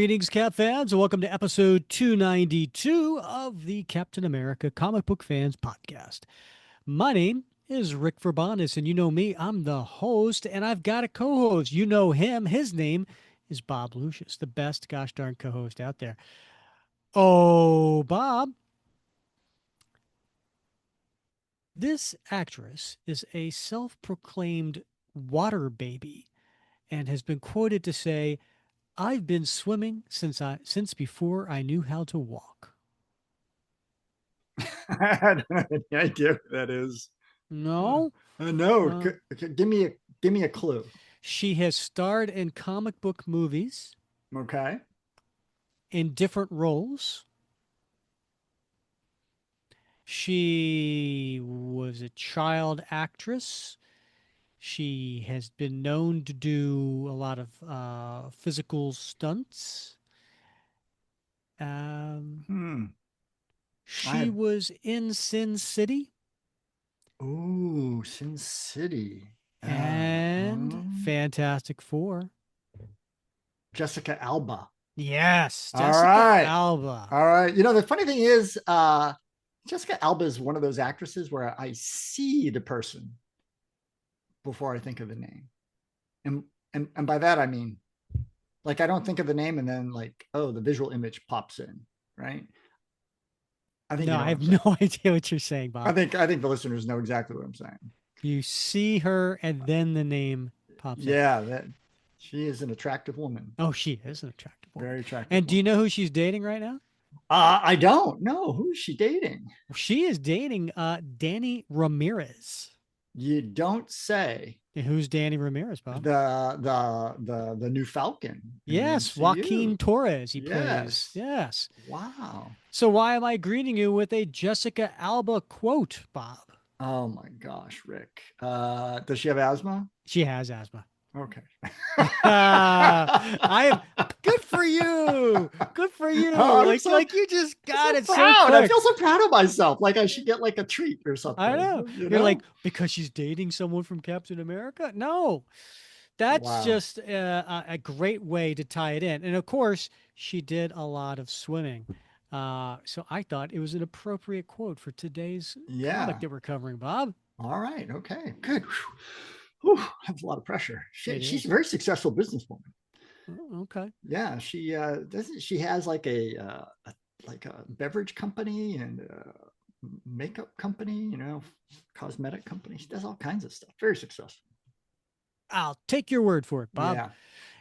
Greetings, Cap fans, and welcome to episode 292 of the Captain America Comic Book Fans Podcast. My name is Rick Verbonis, and you know me, I'm the host, and I've got a co-host. You know him. His name is Bob Lucius, the best gosh darn co-host out there. Oh, Bob, this actress is a self-proclaimed water baby and has been quoted to say, I've been swimming since before I knew how to walk. I don't have any idea what that is. No. No, Uh, give me a clue. she has starred in comic book movies Okay. in different roles. She was a child actress. She has been known to do a lot of physical stunts. Um, Hmm. I she have. was in Sin City Ooh, Sin City. and Fantastic Four. Jessica Alba. Yes, All Jessica right. Alba. All right. The funny thing is, Jessica Alba is one of those actresses where I see the person before I think of the name. And and by that I mean like I don't think of the name and then like, oh, the visual image pops in, right? I think No, you know I what I'm have no saying. idea what you're saying, I Bob. think I think the listeners know exactly what I'm saying. You see her and then the name pops in. Yeah, that she is an attractive woman, Oh, she is an attractive woman. very attractive And do you woman. know who she's dating right now? I don't know who is she dating. She is dating Danny Ramirez. You don't say. And who's Danny Ramirez, Bob? The new Falcon in the Yes, MCU. Joaquin Torres. He plays. Yes. Yes. Wow. So why am I greeting you with a Jessica Alba quote, Bob? Oh my gosh, Rick. Does she have asthma? She has asthma. Okay. I am good for you. Good for you. Oh, I'm Like you just got so it so proud. I quick. feel so proud of myself. Like I should get like a treat or I something. know. You You're like, know? because she's dating someone from Captain America? No, that's Wow. just a great way to tie it in. And of course, she did a lot of swimming. So I thought it was an appropriate quote for today's comic Yeah. that we're covering, Bob. All right. Okay. Good. Whew. That's a lot of pressure. It She's a is. very successful businesswoman. Oh, okay. Yeah. She doesn't. She has like a beverage company and a makeup company. Cosmetic company. She does all kinds of stuff. Very successful. I'll take your word for it, Bob. Yeah.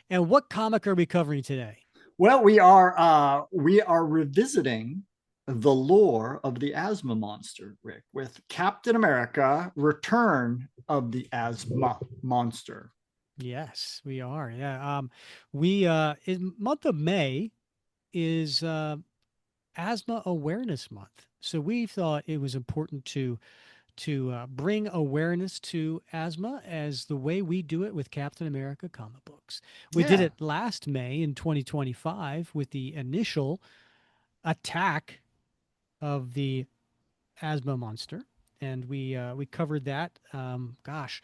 And what comic are we covering today? Well, we are revisiting the lore of the asthma monster, Rick, with Captain America: Return of the Asthma Monster. Yes, we are. Yeah. We in month of May is Asthma Awareness Month. So we thought it was important to bring awareness to asthma as the way we do it with Captain America comic books. We did Yeah, it last May in 2025 with the initial attack of the asthma monster, and we covered that. Gosh,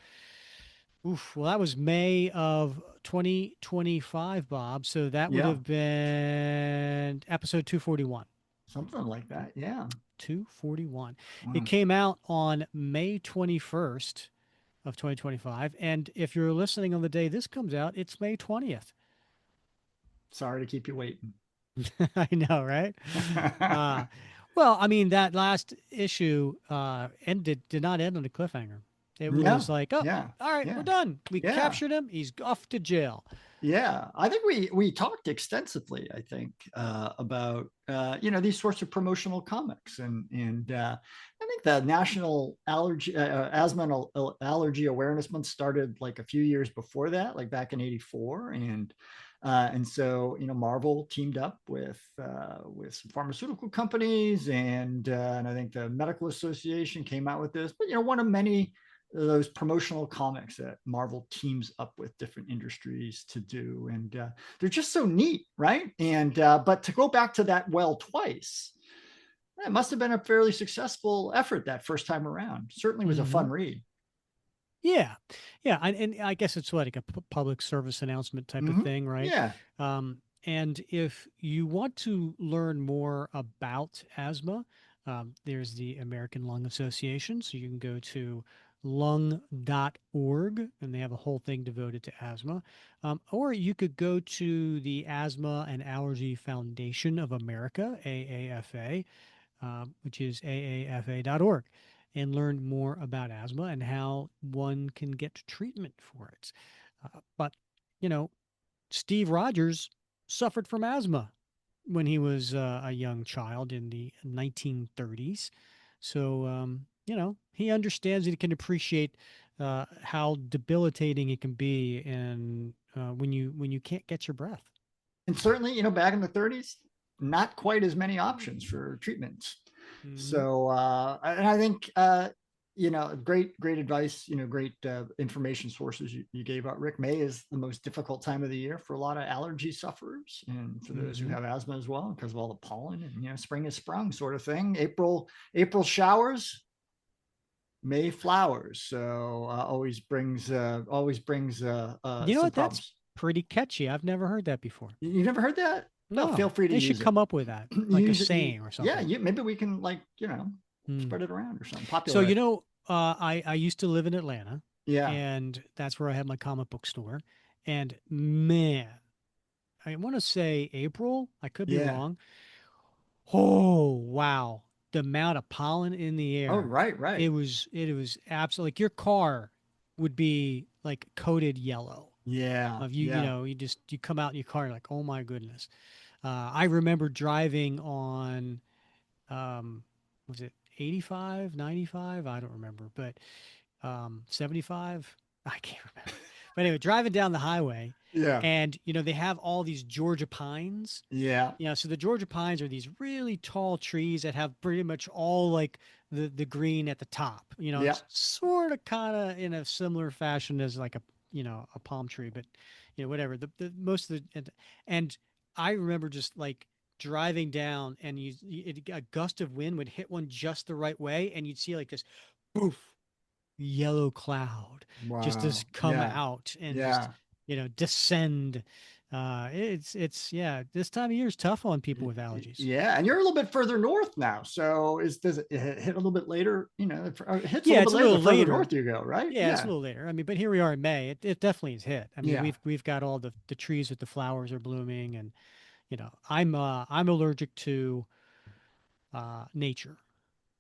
oof. Well, that was May of 2025, Bob. So that would yeah, have been episode 241. something like that. Yeah. 241. It Wow. came out on May 21st of 2025. And if you're listening on the day this comes out, it's May 20th. Sorry to keep you waiting. I know, right? Uh, well, I mean, that last issue did not end on a cliffhanger. It Yeah, was like, oh, yeah, all right, we're yeah, done. We yeah. captured him. He's off to jail. Yeah, I think we talked extensively. I think about these sorts of promotional comics, and I think the National Allergy Asthma and Allergy Awareness Month started like a few years before that, like back in '84, and so Marvel teamed up with some pharmaceutical companies, and I think the Medical Association came out with this, but one of many those promotional comics that Marvel teams up with different industries to do, and they're just so neat, right? And but to go back to that well twice, it must have been a fairly successful effort that first time around. Certainly was a Hmm. fun read. Yeah. Yeah. And I guess it's like a public service announcement type of Mm-hmm. thing, right? Yeah, Um, And if you want to learn more about asthma, there's the American Lung Association. So you can go to lung.org and they have a whole thing devoted to asthma. Or you could go to the Asthma and Allergy Foundation of America, AAFA, which is aafa.org, and learn more about asthma and how one can get treatment for it. But, you know, Steve Rogers suffered from asthma when he was a young child in the 1930s. So, he understands and he can appreciate how debilitating it can be, and when you can't get your breath. And certainly, back in the 30s, not quite as many options for treatments. Mm-hmm. So, and I think, great advice, great information sources you gave out, Rick. May is the most difficult time of the year for a lot of allergy sufferers and for those who Mm-hmm. have asthma as well, because of all the pollen and, spring is sprung sort of thing. April showers, May flowers. So always brings You know some what? That's problems. pretty catchy. I've never heard that before. You never heard that? Well, feel No, free to they should use it. come up with that, like a Use it. saying or Yeah, something. maybe we can Hmm. spread it around or something. So Popularize. I used to live in Atlanta, Yeah, and that's where I had my comic book store. And man, I want to say April. I could be yeah. wrong. Oh wow, the amount of pollen in the Oh, air. right, right. It was absolutely like your car would be like coated yellow. Yeah, Of you, yeah, you come out in your car, you're like, oh my goodness. I remember driving on, um, was it 85, 95? I don't remember, but 75. I can't remember. But anyway, driving down the highway, yeah, and they have all these Georgia pines. yeah, So the Georgia pines are these really tall trees that have pretty much all like the green at the top. yeah. It's sort of kind of in a similar fashion as like a palm tree, but whatever. The most of the and I remember just like driving down, and a gust of wind would hit one just the right way, and you'd see like this poof yellow cloud just Wow. just come Yeah, out and just yeah. descend. It's yeah, this time of year is tough on people with allergies. Yeah, and you're a little bit further north now. So does it hit a little bit later? It hits a Yeah, little bit it's a later the little further later. north you go, right? Yeah, it's a Yeah, little later. I mean, but here we are in May. It definitely is hit. I mean, yeah. we've got all the trees with the flowers are blooming, and I'm allergic to nature.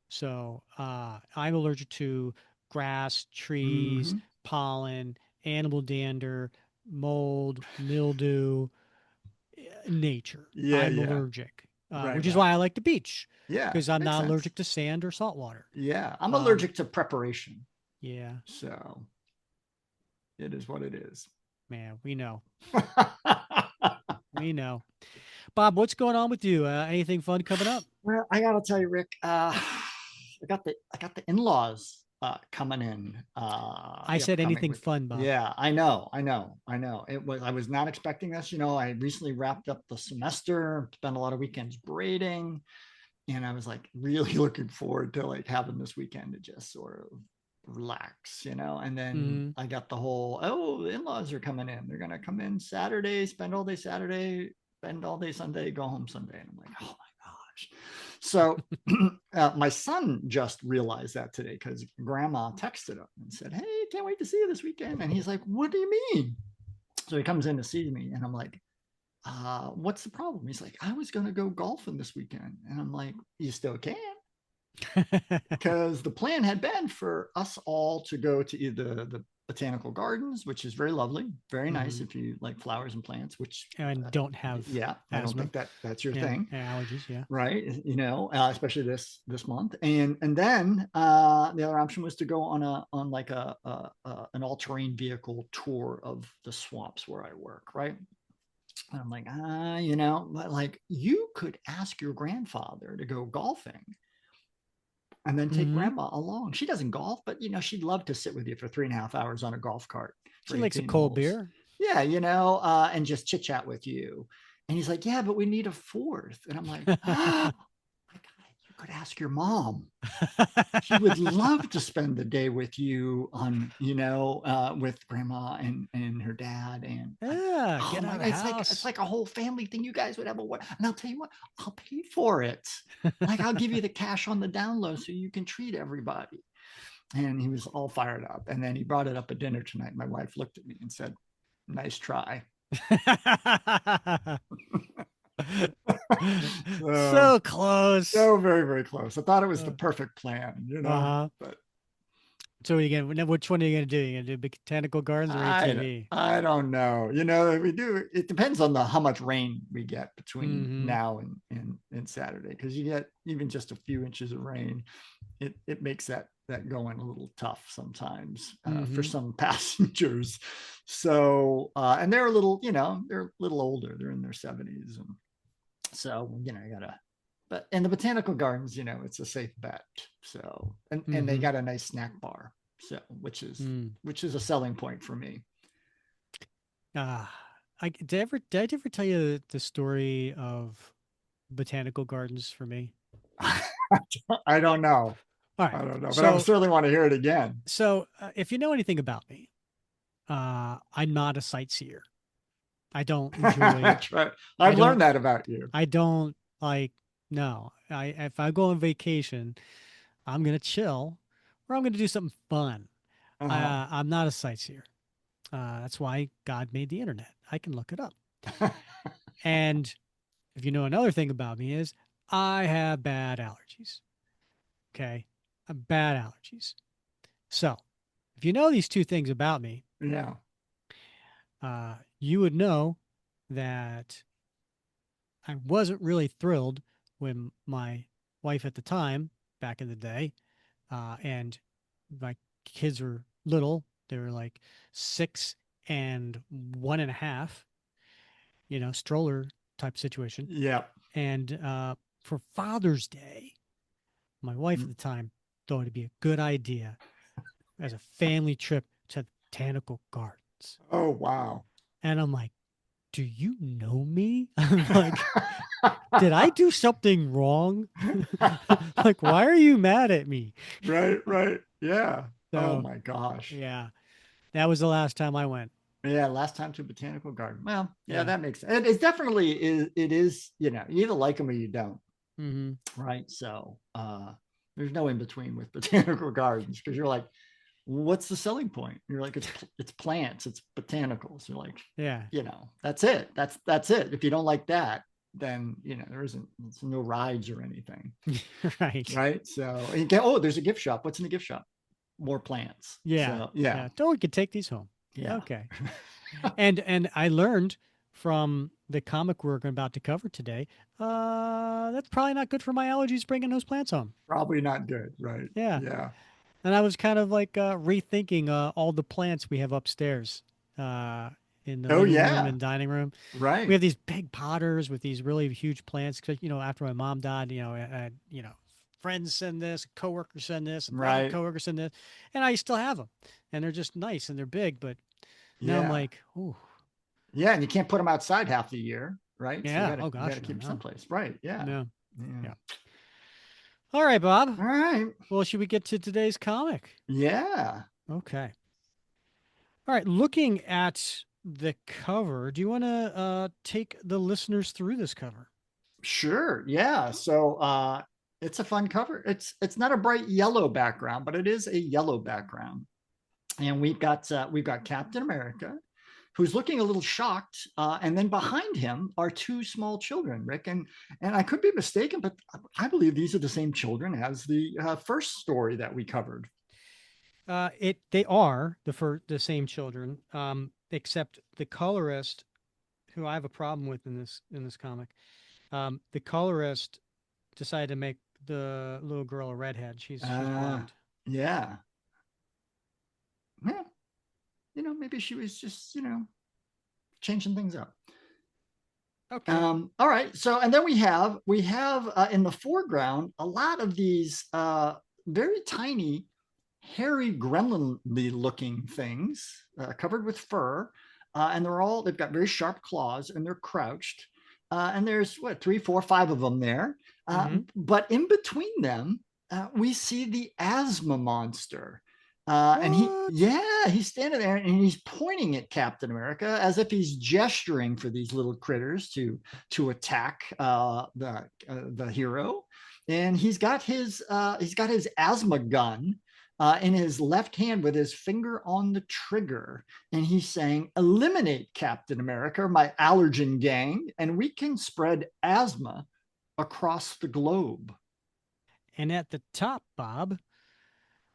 So I'm allergic to grass, trees, Hmm. pollen, animal dander, mold, mildew, nature. Yeah, I'm yeah. allergic, Right, which is right. why I like the beach, Yeah, because I'm makes not sense. allergic to sand or salt water. Yeah, I'm Um, allergic to preparation. yeah, So it is what it is. man, we know. We know. Bob, what's going on with you? Anything fun coming up? Well, I gotta tell you, Rick, I got the in-laws coming in I the said upcoming anything week. fun, Bob. Yeah, I know. I was not expecting this. I recently wrapped up the semester, spent a lot of weekends braiding, and I was like really looking forward to like having this weekend to just sort of relax. And then Hmm. I got the whole, oh, the in-laws are coming in. They're gonna come in Saturday, spend all day Saturday, spend all day Sunday, go home Sunday. And I'm like, oh my gosh. So my son just realized that today because grandma texted him and said, hey, can't wait to see you this weekend. And he's like, what do you mean? So he comes in to see me, and I'm like, what's the problem? He's like, I was going to go golfing this weekend. And I'm like, you still can. Because the plan had been for us all to go to either the botanical gardens, which is very lovely, very nice Hmm. if you like flowers and plants, which, And don't have yeah, I don't asthma. think that's your Yeah, thing, allergies. Yeah. right? Especially this month. And then the other option was to go on like an all-terrain vehicle tour of the swamps where I work, right? And I'm like, like you could ask your grandfather to go golfing and then take Hmm. grandma along. She doesn't golf, but she'd love to sit with you for 3.5 hours on a golf cart for She likes a 18 cold holes. beer. Yeah, and just chit chat with you. And he's like, yeah, but we need a fourth. And I'm like, oh my God, could ask your mom. She would love to spend the day with you on, with grandma and her dad. And Yeah, oh get my out of God, the it's house. like a whole family thing. You guys would have a what? And I'll tell you what, I'll pay for it. Like I'll give you the cash on the down low so you can treat everybody. And he was all fired up. And then he brought it up at dinner tonight. My wife looked at me and said, "Nice try." So So close. so very, very close. I thought it was the Uh perfect plan. huh. But So which one are you gonna do? You gonna do Botanical Gardens or ATV? I don't know. We do. It depends on the how much rain we get between Mm-hmm. now and Saturday, because you get even just a few inches of rain, it makes that going a little tough sometimes for Mm-hmm. some passengers. So and they're a little, they're a little older. They're in their 70s, and so you gotta. But in the botanical gardens, it's a safe bet. So and they Mm-hmm. got a nice snack bar, so Mm. which is a selling point for me. Ah, did I ever tell you the story of Botanical Gardens for me? I don't know. All right. I don't know, but I So certainly want to hear it again. if you know anything about me, I'm not a sightseer. I don't enjoy. That's right. I I've don't. learned that about you. I don't like. No. I if I go on vacation, I'm gonna chill, or I'm gonna do something fun. Uh-huh. I'm not a sightseer. That's why God made the internet. I can look it up. And if you know another thing about me is I have bad allergies. Okay, I have bad allergies. So if you know these two things about me, Yeah. you would know that I wasn't really thrilled when my wife at the time, back in the day, and my kids were little. They were like 6 and 1.5, stroller type situation. Yeah. And for Father's Day, my wife at the time thought it'd be a good idea as a family trip to the Botanical Gardens. Oh, wow. And I'm like, do you know me? I'm like, did I do something wrong? Like, why are you mad at me? Right, right. Yeah. Oh So, my gosh. yeah, that was the last time I went. Yeah, last time to botanical garden. Well, yeah, Yeah. that makes sense. It's definitely it is, you either like them or you don't, Hmm. right? So there's no in between with botanical gardens, because you're like, what's the selling point? You're like, it's plants, it's botanicals. You're like, Yeah. that's it. That's it. If you don't like that, then there isn't it's no rides or anything. Right. Right. So there's a gift shop. What's in the gift shop? More plants. Yeah. So yeah. Yeah. Don't we could take these home. Yeah. Okay. And I learned from the comic we're about to cover today, that's probably not good for my allergies bringing those plants home. Probably not good. Right. Yeah. Yeah. And I was kind of like rethinking all the plants we have upstairs uh, in the Oh living room yeah. and dining room. We Right. have these big potters with these really huge plants because, after my mom died, friends send this, coworkers send this, and other Right. coworkers send this, and I still have them, and they're just nice and they're big. But now I'm Yeah. like, oh, Yeah. And you can't put them outside half the year. Right. So you yeah, gotta oh you gotta gosh, no, keep them no, someplace. Right. Yeah. no, Yeah. yeah. All right, Bob. All right. Well, should we get to today's comic? Yeah. Okay. All right. Looking at the cover, do you want to take the listeners through this cover? Sure. Yeah. So it's a fun cover. It's not a bright yellow background, but it is a yellow background. And we've got Captain America, who's looking a little shocked, and then behind him are two small children, Rick, and I could be mistaken, but I believe these are the same children as the first story that we covered. They are the same children, except the colorist, who I have a problem with in this comic. The colorist decided to make the little girl a redhead. She's blonde. Yeah, yeah, maybe she was just changing things up. Okay. All right. So, and then we have in the foreground a lot of these very tiny, hairy, gremlin-y looking things covered with fur, and they've got very sharp claws, and they're crouched. And there's what, three, four, five of them there. Mm-hmm. But in between them, we see the asthma monster. And What? he's standing there and he's pointing at Captain America as if he's gesturing for these little critters to attack the hero. And he's got his asthma gun in his left hand with his finger on the trigger, and he's saying, "Eliminate Captain America, my allergen gang, and we can spread asthma across the globe." And at the top, Bob,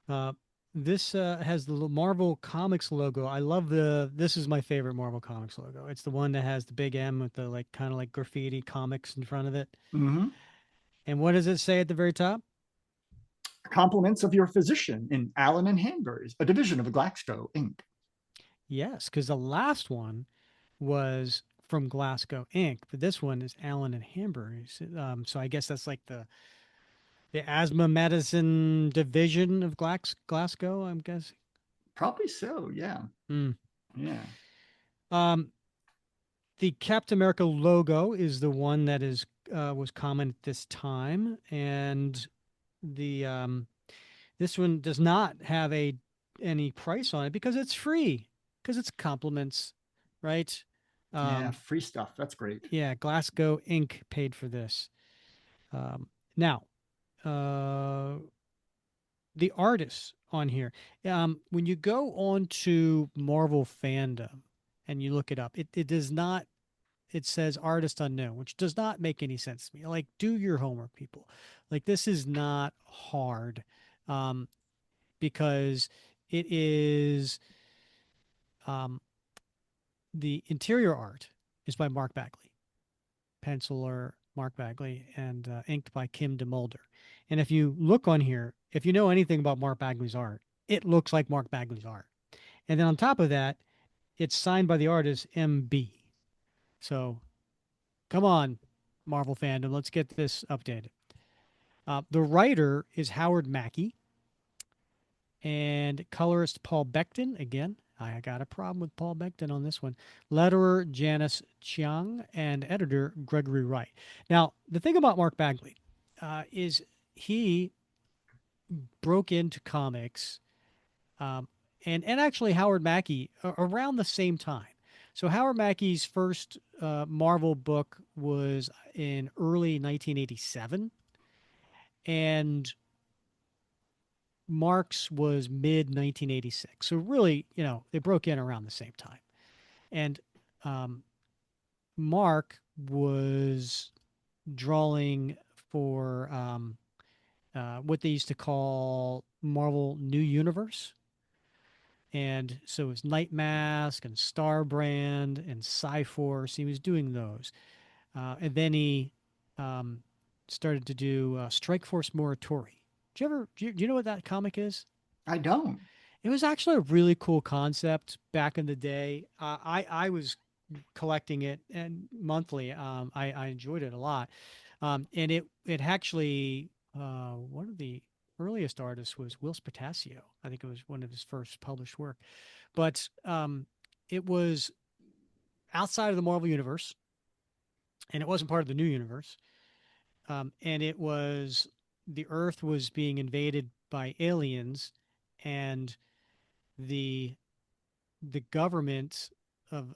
uh, this has the Marvel Comics logo. I love the. This is my favorite Marvel Comics logo. It's the one that has the big M with the like kind of like graffiti comics in front of it. Mm-hmm. And what does it say at the very top? Compliments of your physician in Allen and Hanbury's, a division of Glaxo Inc. Yes, because the last one was from Glasgow Inc., but this one is Allen and Hamburgers. So I guess that's like the asthma medicine division of Glasgow. I'm guessing. Probably so. Yeah. Mm. Yeah. Um, the Captain America logo is the one that is was common at this time, and the this one does not have a any price on it because it's free because it's compliments, right? Yeah. Um, Free stuff. That's great. yeah, Glasgow Inc. paid for this. Now, uh, the artists on here, when you go on to Marvel fandom and you look it up, it does not. It says artist unknown, which does not make any sense to me. Like, do your homework, people. Like, this is not hard, um, because it is um, the interior art is by Mark Bagley, penciler Mark Bagley, and inked by Kim DeMulder. And if you look on here, if you know anything about Mark Bagley's art, it looks like Mark Bagley's art. And then on top of that, it's signed by the artist MB. So come on, Marvel fandom, let's get this updated. The writer is Howard Mackie, and colorist Paul Becton. Again, I got a problem with Paul Becton on this one. Letterer Janice Chiang, and editor Gregory Wright. Now, the thing about Mark Bagley is he broke into comics, um, and actually Howard Mackie around the same time. So Howard Mackie's first Marvel book was in early 1987, and Mark's was mid 1986. So really, they broke in around the same time. And um, Mark was drawing for what they used to call Marvel New Universe. And so it was Night Mask and Starbrand and Cyforce. He was doing those. And then he um, started to do Strike Force Morituri. Do you know what that comic is? I don't. It was actually a really cool concept back in the day. I was collecting it and monthly. I enjoyed it a lot, and it actually one of the earliest artists was Will Spatasio. I think it was one of his first published work, but it was outside of the Marvel universe, and it wasn't part of the new universe. And it was the Earth was being invaded by aliens, and the the government of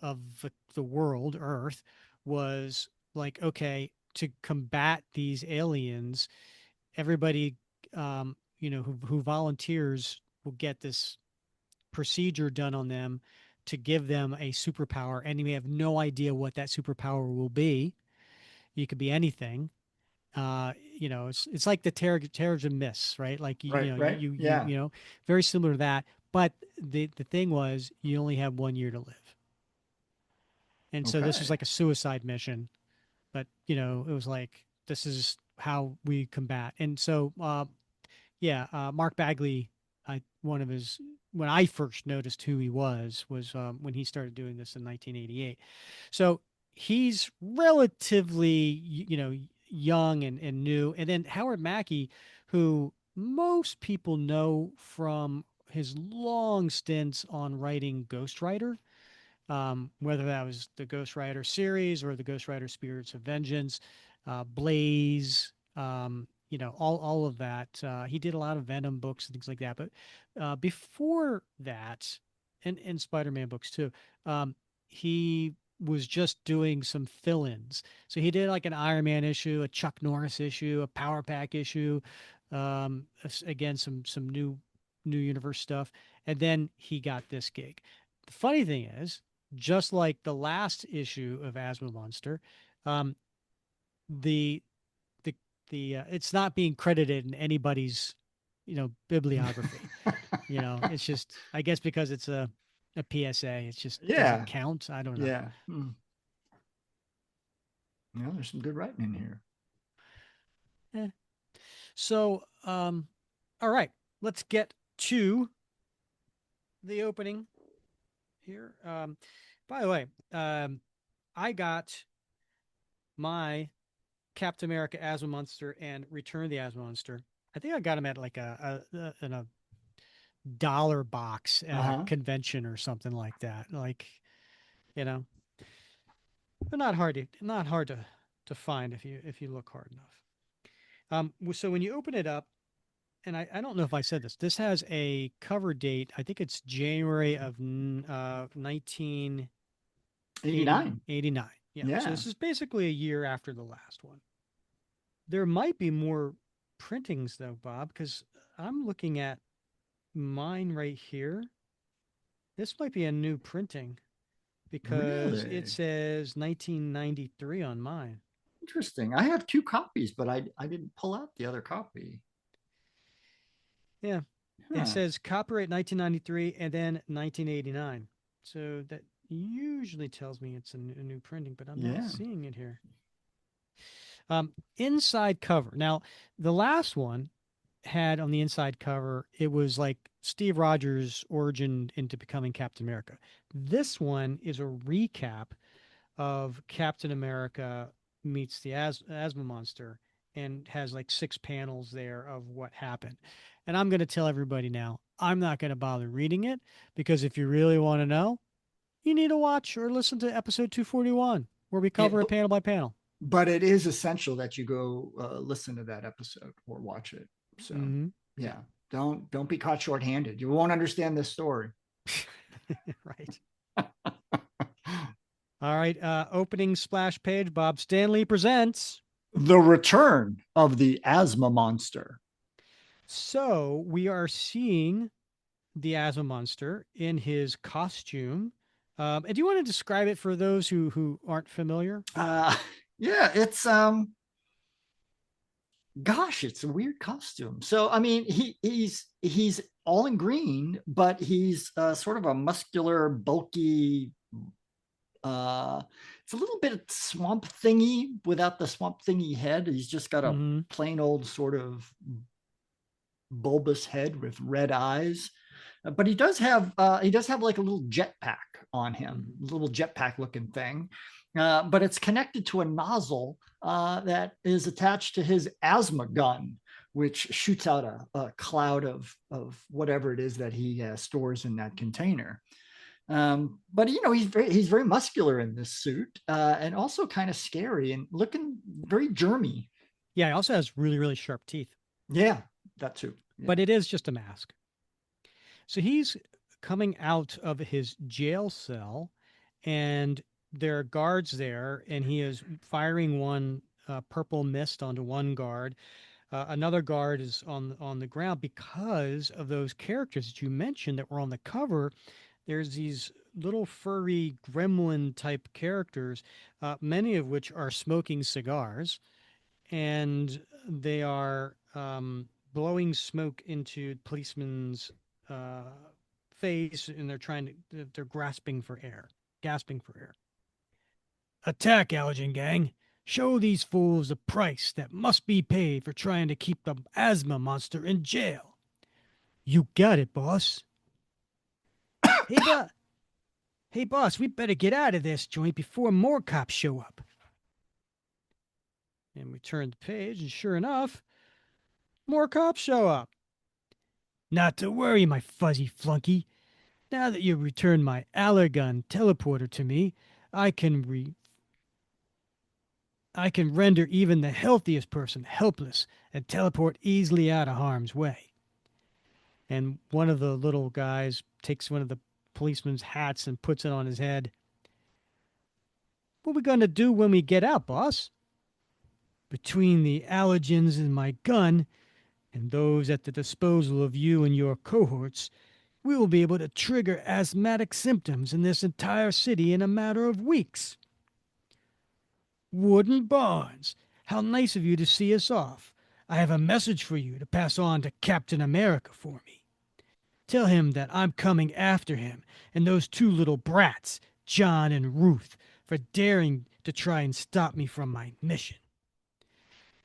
the world, Earth, was like, okay, to combat these aliens, everybody, who volunteers will get this procedure done on them to give them a superpower, and you may have no idea what that superpower will be. You could be anything. It's like the terrorism myths, right? Like Right. Right. Yeah. very similar to that. But the thing was, you only have 1 year to live, and so this was Okay. like a suicide mission. But it was like this is how we combat. And so, yeah, Mark Bagley, one of his when I first noticed who he was when he started doing this in 1988. So he's relatively, young and new. And then Howard Mackie, who most people know from his long stints on writing Ghost Rider, whether that was the Ghost Rider series or the Ghost Rider Spirits of Vengeance, Blaze. all of that. He did a lot of Venom books and things like that. But before that, and Spider-Man books too, he was just doing some fill-ins. So he did like an Iron Man issue, a Chuck Norris issue, a Power Pack issue, again some new universe stuff, and then he got this gig. The funny thing is, just like the last issue of Asthma Monster, um, the the it's not being credited in anybody's bibliography. It's just, I guess, because it's a PSA, it just doesn't Yeah. count. I don't know. Yeah. Yeah, there's some good writing in here. Eh. So all right, let's get to the opening here. By the way, I got my Captain America Asthma Monster and Return of the Asthma Monster. I think I got them at like in a dollar box at a Uh-huh. convention or something like that. Like, you know, they're not hard to find if you look hard enough. So when you open it up, and I don't know if I said this, this has a cover date. I think it's January of 1980, 89. 89. Yeah. So Yeah. this is basically a year after the last one. There might be more printings though, Bob, because I'm looking at mine right here. This might be a new printing because it Really says 1993 on mine. interesting. I have two copies, but I didn't pull out the other copy. Yeah. It Huh. says copyright 1993 and then 1989. So that usually tells me it's a new printing, but I'm not Yeah. seeing it here. Inside cover. Now, the last one had on the inside cover, it was like Steve Rogers' origin into becoming Captain America. This one is a recap of Captain America meets the asthma monster and has like 6 panels there of what happened. And I'm going to tell everybody now, I'm not going to bother reading it because if you really want to know, you need to watch or listen to episode 241 where we Yeah, cover it panel by panel. but it is essential that you go listen to that episode or watch it. So Mm-hmm. Yeah. yeah, don't be caught short-handed. You won't understand this story. Right. All right. Opening splash page. Bob Stanley presents. The return of the asthma monster. So we are seeing the asthma monster in his costume. And do you want to describe it for those who aren't familiar? Uh, yeah, it's gosh, it's a weird costume. So I mean, he's all in green, but he's sort of a muscular, bulky. Uh, it's a little bit swamp thingy without the swamp thingy head. He's just got a Mm-hmm. plain old sort of bulbous head with red eyes. But he does have like a little jetpack on him, Mm-hmm. a little jetpack looking thing. But it's connected to a nozzle that is attached to his asthma gun, which shoots out a cloud of whatever it is that he stores in that container. But you know, he's very muscular in this suit, and also kind of scary and looking very germy. Yeah, he also has really, really sharp teeth, Yeah, that too. Yeah. but it is just a mask. So he's coming out of his jail cell, and there are guards there, and he is firing one purple mist onto one guard. Another guard is on the ground because of those characters that you mentioned that were on the cover. There's these little furry gremlin type characters, many of which are smoking cigars, and they are blowing smoke into policemen's uh, face, and they're gasping for air. Attack, Allergen Gang! Show these fools the price that must be paid for trying to keep the asthma monster in jail. You got it, boss. Hey, but hey, boss, we better get out of this joint before more cops show up. And we turn the page, and sure enough, more cops show up. Not to worry, my fuzzy flunky. Now that you've returned my Allergun teleporter to me, I can I can render even the healthiest person helpless and teleport easily out of harm's way. And one of the little guys takes one of the policeman's hats and puts it on his head. What are we going to do when we get out, boss? Between the allergens in my gun and those at the disposal of you and your cohorts, we will be able to trigger asthmatic symptoms in this entire city in a matter of weeks. Wooden Barnes, how nice of you to see us off. I have a message for you to pass on to Captain America for me. Tell him that I'm coming after him and those two little brats, John and Ruth, for daring to try and stop me from my mission.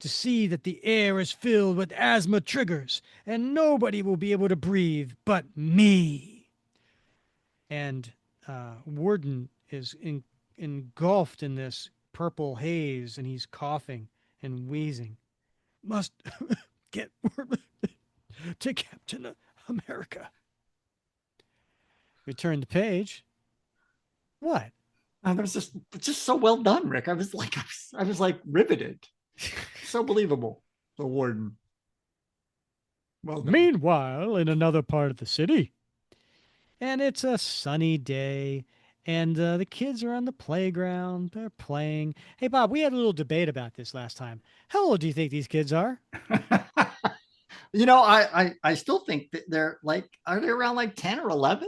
To see that the air is filled with asthma triggers and nobody will be able to breathe but me. And Warden is engulfed in this purple haze and he's coughing and wheezing. Must get word to Captain America. We turn the page. What? And it was just so well done, Rick. I was like riveted. So believable. The warden. Well done. Meanwhile, in another part of the city, and it's a sunny day, and the kids are on the playground. They're playing. Hey, Bob, we had a little debate about this last time. How old do you think these kids are? I still think that they're like, are they around like 10 or 11?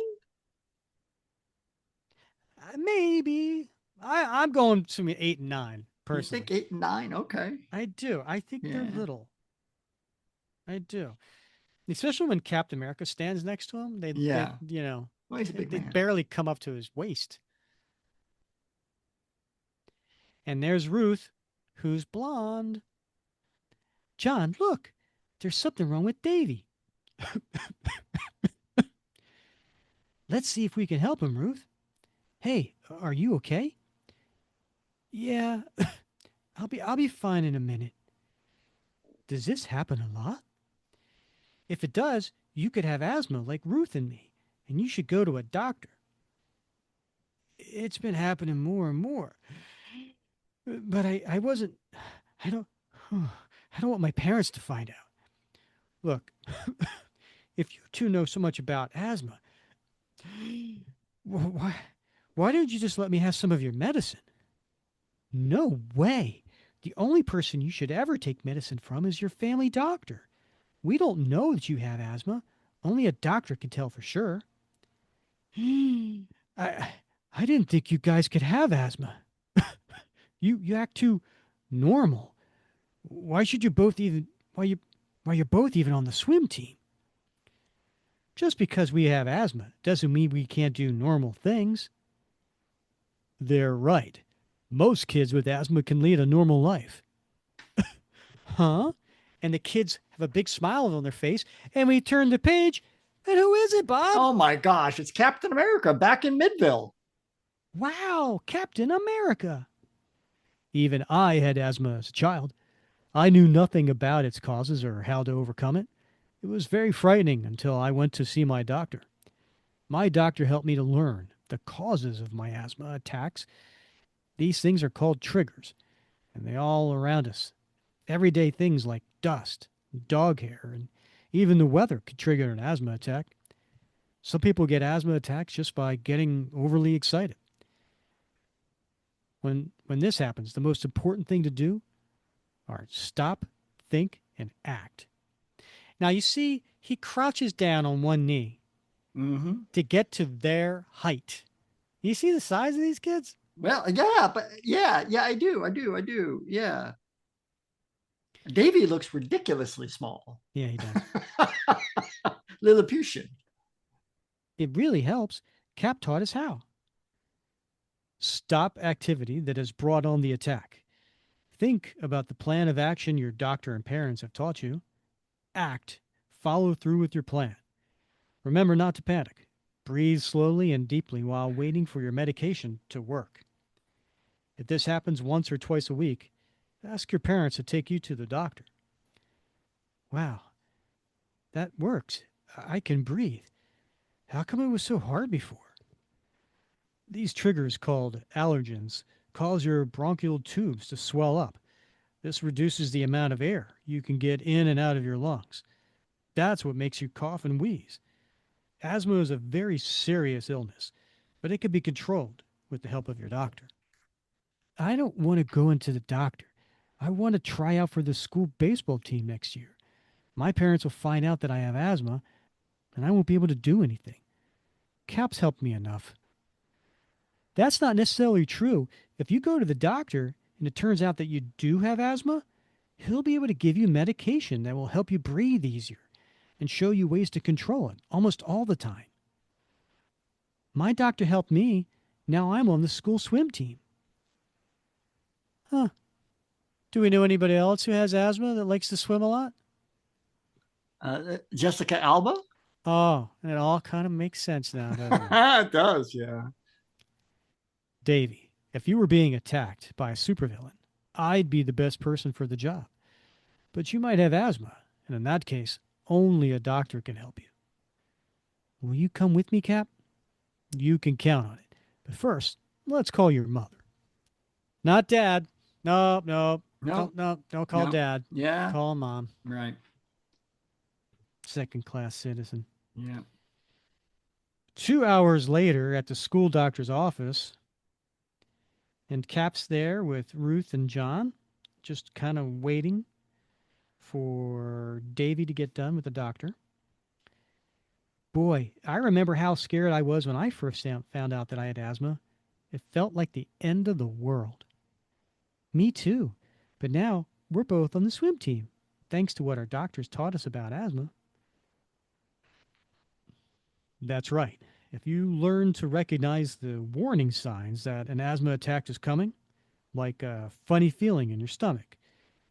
Maybe. I'm going to 8 and 9, You think personally. 8 and 9? Okay. I do. I think they're Yeah. little. I do. Especially when Captain America stands next to him. Yeah. Well, he's a big They man. barely come up to his waist. And there's Ruth, who's blonde. John, look, there's something wrong with Davy. Let's see if we can help him, Ruth. Hey, are you okay? Yeah, I'll be fine in a minute. Does this happen a lot? If it does, you could have asthma like Ruth and me, and you should go to a doctor. It's been happening more and more. But I wasn't I don't I don't want my parents to find out. Look, if you two know so much about asthma, why why didn't you just let me have some of your medicine? No way. The only person you should ever take medicine from is your family doctor. We don't know that you have asthma. Only a doctor can tell for sure. I I didn't think you guys could have asthma. You act too normal. Why should you both even why you're both even on the swim team? Just because we have asthma doesn't mean we can't do normal things. They're right. Most kids with asthma can lead a normal life. Huh? And the kids have a big smile on their face, and we turn the page, and who is it, Bob? Oh my gosh, it's Captain America back in Midville. Wow, Captain America. Even I had asthma as a child. I knew nothing about its causes or how to overcome it. It was very frightening until I went to see my doctor. My doctor helped me to learn the causes of my asthma attacks. These things are called triggers, and they all around us. Everyday things like dust, dog hair, and even the weather could trigger an asthma attack. Some people get asthma attacks just by getting overly excited. When this happens, the most important thing to do are stop, think, and act. Now you see, he crouches down on one knee Mm-hmm. to get to their height. You see the size of these kids? Well, yeah, but yeah, I do. Yeah. Davy looks ridiculously small. Yeah, he does. Lilliputian. It really helps. Cap taught us how. Stop activity that has brought on the attack. Think about the plan of action your doctor and parents have taught you. Act. Follow through with your plan. Remember not to panic. Breathe slowly and deeply while waiting for your medication to work. If this happens once or twice a week, ask your parents to take you to the doctor. Wow, that works. I can breathe. How come it was so hard before? These triggers, called allergens, cause your bronchial tubes to swell up. This reduces the amount of air you can get in and out of your lungs. That's what makes you cough and wheeze. Asthma is a very serious illness, but it can be controlled with the help of your doctor. I don't want to go into the doctor. I want to try out for the school baseball team next year. My parents will find out that I have asthma, and I won't be able to do anything. Cap's helped me enough. That's not necessarily true. If you go to the doctor and it turns out that you do have asthma, he'll be able to give you medication that will help you breathe easier and show you ways to control it almost all the time. My doctor helped me. Now I'm on the school swim team. Huh. Do we know anybody else who has asthma that likes to swim a lot? Jessica Alba? Oh, it all kind of makes sense now, doesn't it? It does, yeah. Davy, if you were being attacked by a supervillain, I'd be the best person for the job. But you might have asthma, and in that case, only a doctor can help you. Will you come with me, Cap? You can count on it. But first, let's call your mother. Not Dad. No, no. No, Don't call no, Dad. yeah, Call Mom. right, Second class citizen. yeah. 2 hours later at the school doctor's office, and Cap's there with Ruth and John, just kind of waiting for Davy to get done with the doctor. Boy, I remember how scared I was when I first found out that I had asthma. It felt like the end of the world. Me too. But now we're both on the swim team, thanks to what our doctors taught us about asthma. That's right. If you learn to recognize the warning signs that an asthma attack is coming, like a funny feeling in your stomach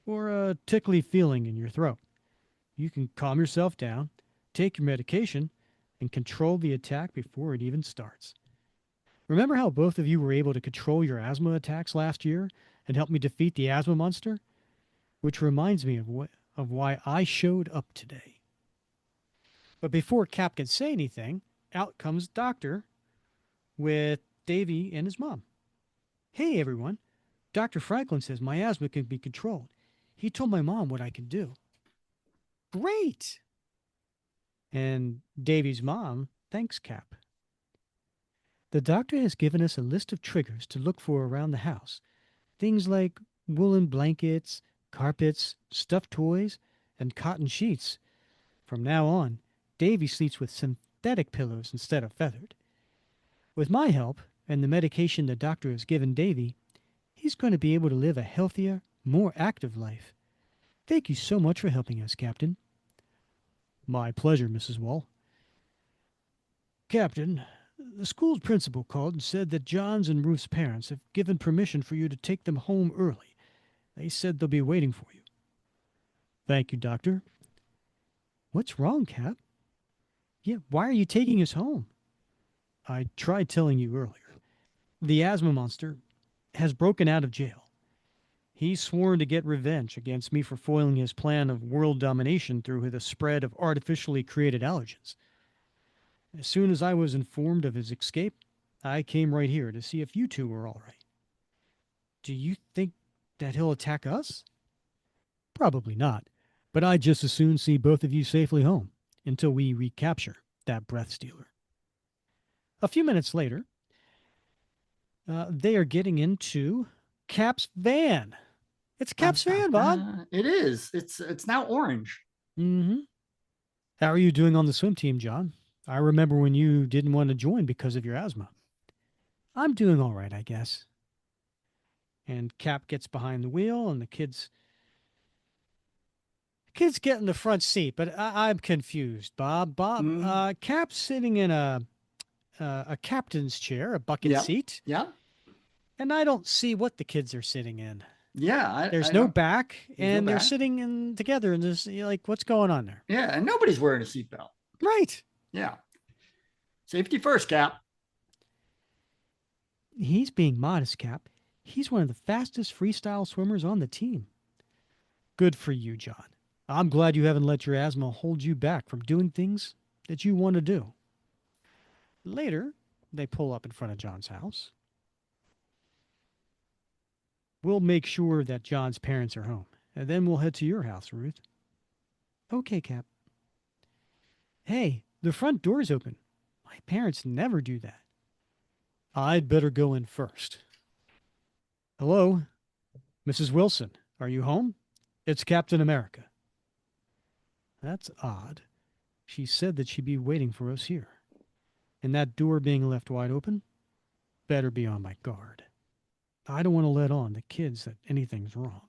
or a tickly feeling in your throat, you can calm yourself down, take your medication, and control the attack before it even starts. Remember how both of you were able to control your asthma attacks last year and help me defeat the asthma monster? Which reminds me of why I showed up today. But before Cap can say anything, out comes Doctor with Davy and his mom. Hey everyone, Dr. Franklin says my asthma can be controlled. He told my mom what I can do. Great! And Davy's mom thanks Cap. The doctor has given us a list of triggers to look for around the house. Things like woolen blankets, carpets, stuffed toys, and cotton sheets. From now on, Davy sleeps with synthetic pillows instead of feathered. With my help and the medication the doctor has given Davy, he's going to be able to live a healthier, more active life. Thank you so much for helping us, Captain. My pleasure, Mrs. Wall. Captain, the school's principal called and said that John's and Ruth's parents have given permission for you to take them home early. They said they'll be waiting for you. Thank you, Doctor. What's wrong, Cap? Yeah, why are you taking us home? I tried telling you earlier. The asthma monster has broken out of jail. He's sworn to get revenge against me for foiling his plan of world domination through the spread of artificially created allergens. As soon as I was informed of his escape, I came right here to see if you two were all right. Do you think that he'll attack us? Probably not, but I'd just as soon see both of you safely home until we recapture that breath stealer. A few minutes later, they are getting into Cap's van. It's Cap's van, Bob. It is. It's now orange. Mm-hmm. How are you doing on the swim team, John? I remember when you didn't want to join because of your asthma. I'm doing all right, I guess. And Cap gets behind the wheel, and the kids get in the front seat. But I'm confused, Bob. Mm, Cap's sitting in a captain's chair, a bucket yeah, seat, yeah, and I don't see what the kids are sitting in. yeah. There's I no don't. back, There's no and they're back. sitting in together, and this like, what's going on there? Yeah, and nobody's wearing a seatbelt. Right. Yeah, safety first, Cap. He's being modest, Cap. He's one of the fastest freestyle swimmers on the team. Good for you, John. I'm glad you haven't let your asthma hold you back from doing things that you want to do. Later, they pull up in front of John's house. We'll make sure that John's parents are home, and then we'll head to your house, Ruth. Okay, Cap. Hey, the front door's open. My parents never do that. I'd better go in first. Hello, Mrs. Wilson. Are you home? It's Captain America. That's odd. She said that she'd be waiting for us here. And that door being left wide open? Better be on my guard. I don't want to let on the kids that anything's wrong.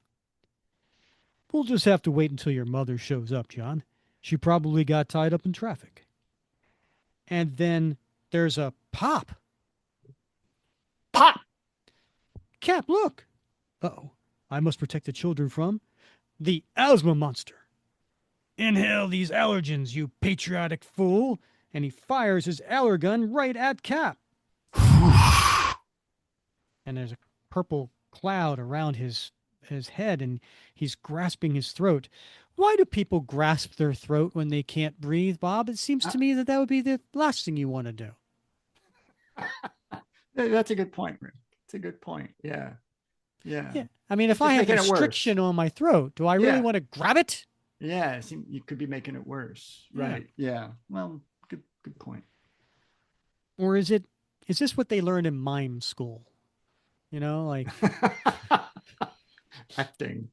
We'll just have to wait until your mother shows up, John. She probably got tied up in traffic. And then there's a pop. Pop! Cap, look. Uh-oh. I must protect the children from the asthma monster. Inhale these allergens, you patriotic fool. And he fires his allergun right at Cap. And there's a purple cloud around his head, and he's grasping his throat. Why do people grasp their throat when they can't breathe, Bob? It seems to me that that would be the last thing you want to do. That's a good point, Rick. It's a good point. Yeah. Yeah. Yeah. I mean, It's if I just have making it worse. restriction on my throat, do I really Yeah. want to grab it? Yeah. You could be making it worse. Yeah. Right. Yeah. Well, good point. Or is this what they learned in mime school? You know, like, Acting.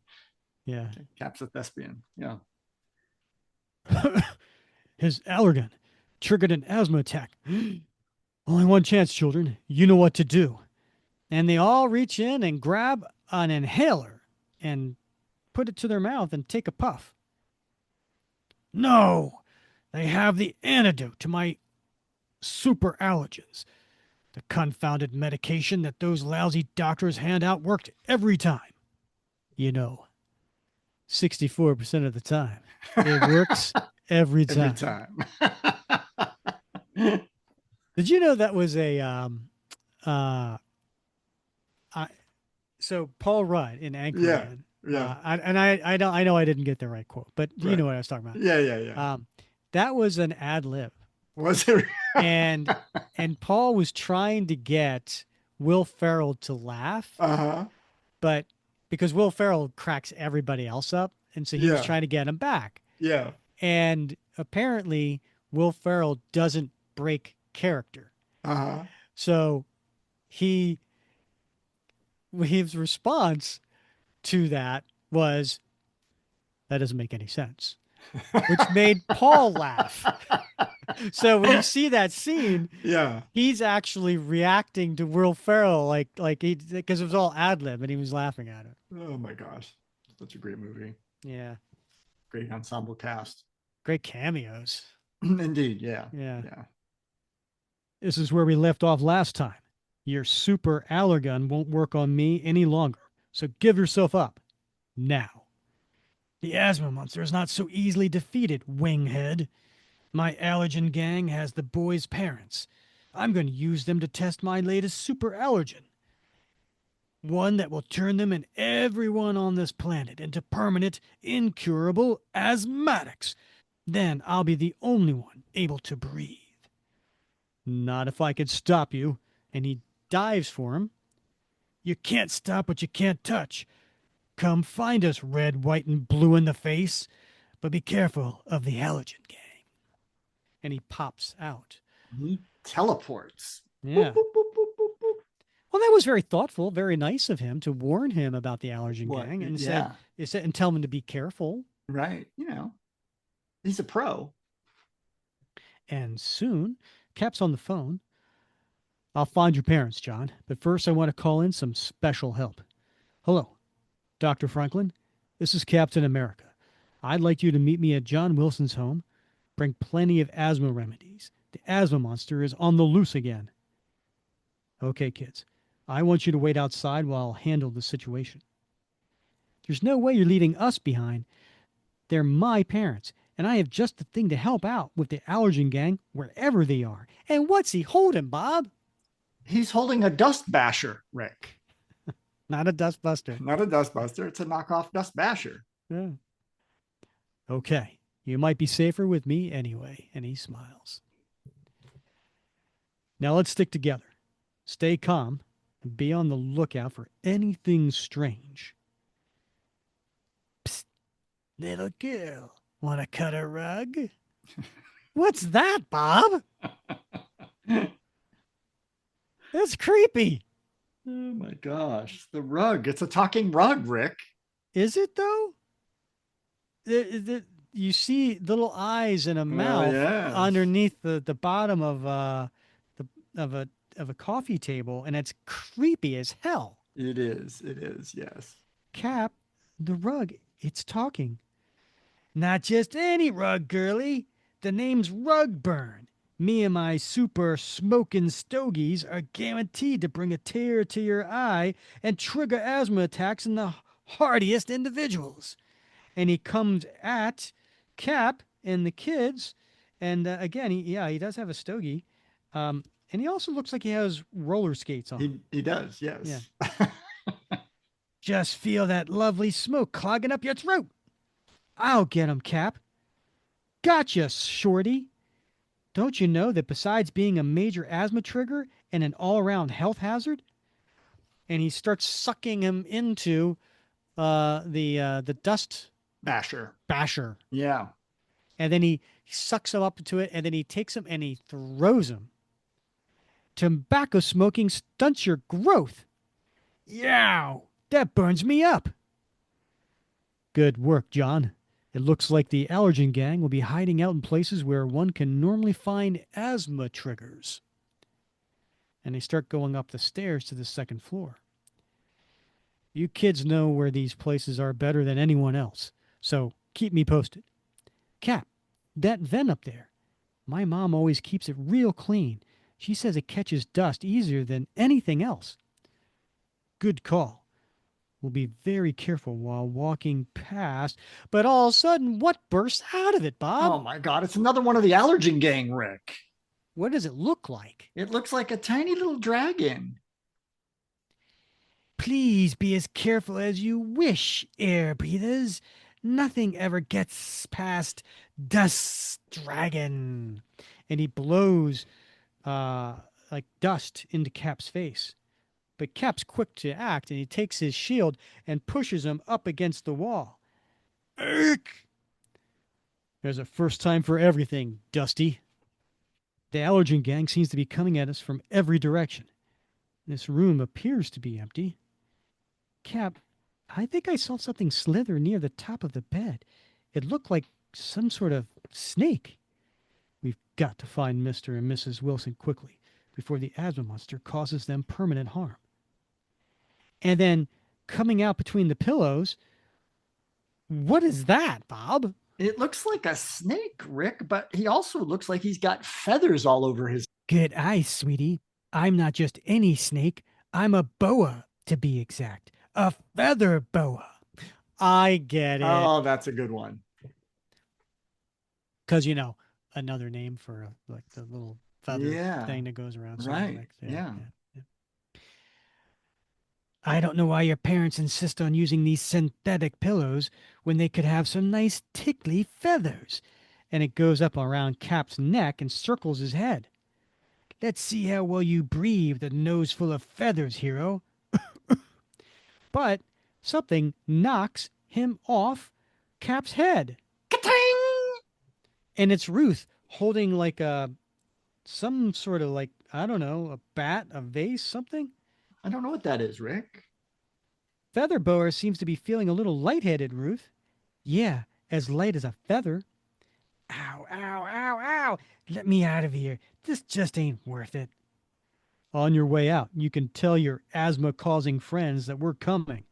yeah. Cap's a thespian. Yeah. His allergen triggered an asthma attack. Only one chance, children. You know what to do. And they all reach in and grab an inhaler and put it to their mouth and take a puff. No, they have the antidote to my super allergens. The confounded medication that those lousy doctors hand out worked every time. You know, 64% of the time. It works every time. Every time. Did you know that was a so Paul Rudd in Anchorman? Yeah. I know I didn't get the right quote, but you know what I was talking about. Yeah. That was an ad lib, Was it? and Paul was trying to get Will Ferrell to laugh, Uh-huh. but because Will Ferrell cracks everybody else up, and so he was Yeah. trying to get him back. Yeah. And apparently, Will Ferrell doesn't break character, Uh-huh. so he his response to that was, that doesn't make any sense, which made Paul laugh. So when you see that scene, Yeah. he's actually reacting to Will Ferrell like he, because it was all ad lib and he was laughing at it. Oh my gosh. Such a great movie. Yeah. Great ensemble cast. Great cameos. Indeed. Yeah. Yeah. Yeah. This is where we left off last time. Your super allergun won't work on me any longer. So give yourself up. Now. The asthma monster is not so easily defeated, winghead. My allergen gang has the boys' parents. I'm going to use them to test my latest super allergen. One that will turn them and everyone on this planet into permanent, incurable asthmatics. Then I'll be the only one able to breathe. Not if I could stop you. And he dives for him. You can't stop what you can't touch. Come find us, red, white, and blue in the face. But be careful of the allergen gang. And he pops out. He teleports. Yeah. Boop, boop, boop, boop, boop, boop. Well, that was very thoughtful, very nice of him to warn him about the allergen What? gang and Yeah. said and tell him to be careful. Right. He's a pro. And soon, Cap's on the phone. I'll find your parents, John, but first I want to call in some special help. Hello, Dr. Franklin. This is Captain America. I'd like you to meet me at John Wilson's home. Bring plenty of asthma remedies. The asthma monster is on the loose again. Okay, kids. I want you to wait outside while I'll handle the situation. There's no way you're leaving us behind. They're my parents, and I have just the thing to help out with the allergen gang wherever they are. And what's he holding, Bob? He's holding a dust basher, Rick. Not a dustbuster. Not a dust buster. It's a knockoff dust basher. Yeah. Okay. You might be safer with me anyway. And he smiles. Now let's stick together. Stay calm Be on the lookout for anything strange. Psst, little girl, want to cut a rug? What's that, Bob? That's creepy. Oh my gosh, the rug. It's a talking rug, Rick. Is it though? You see little eyes and a Well, mouth yes, underneath the bottom the of a coffee table, and it's creepy as hell. it is. It is. Yes. Cap, the rug, it's talking. Not just any rug, girlie. The name's Rugburn. Me and my super smoking stogies are guaranteed to bring a tear to your eye and trigger asthma attacks in the hardiest individuals. And he comes at Cap and the kids. And again, he does have a stogie. And he also looks like he has roller skates on. He does. Yeah. Yes. Just feel that lovely smoke clogging up your throat. I'll get him, Cap. Gotcha, Shorty. Don't you know that besides being a major asthma trigger and an all around health hazard? And he starts sucking him into the dust Basher. basher. Yeah. And then he sucks him up into it, and then he takes him and he throws him. Tobacco smoking stunts your growth. Yow! That burns me up. Good work, John. It looks like the allergen gang will be hiding out in places where one can normally find asthma triggers. And they start going up the stairs to the second floor. You kids know where these places are better than anyone else, so keep me posted. Cap, that vent up there. My mom always keeps it real clean. She says it catches dust easier than anything else. Good call. We'll be very careful while walking past. But all of a sudden, what bursts out of it, Bob? Oh my God, it's another one of the allergen gang, Rick. What does it look like? It looks like a tiny little dragon. Please be as careful as you wish, air breathers. Nothing ever gets past Dust Dragon. And he blows like dust into Cap's face. But Cap's quick to act, and he takes his shield and pushes him up against the wall. Eek! There's a first time for everything, Dusty. The allergen gang seems to be coming at us from every direction. This room appears to be empty. Cap, I think I saw something slither near the top of the bed. It looked like some sort of snake. We've got to find Mr. and Mrs. Wilson quickly before the asthma monster causes them permanent harm. And then coming out between the pillows, what is that, Bob? It looks like a snake, Rick, but he also looks like he's got feathers all over his. Good eye, sweetie. I'm not just any snake. I'm a boa, to be exact. A feather boa. I get it. Oh, that's a good one. Because, another name for like the little feather Yeah. thing that goes around. Right. Like, Yeah. yeah. I don't know why your parents insist on using these synthetic pillows when they could have some nice tickly feathers. And it goes up around Cap's neck and circles his head. Let's see how well you breathe with a nose full of feathers, hero. But something knocks him off Cap's head. Ka-ting! And it's Ruth holding like some sort of like, I don't know, a bat, a vase, something. I don't know what that is, Rick. Featherbower seems to be feeling a little lightheaded, Ruth. Yeah, as light as a feather. Ow, ow, ow, ow. Let me out of here. This just ain't worth it. On your way out, you can tell your asthma causing friends that we're coming.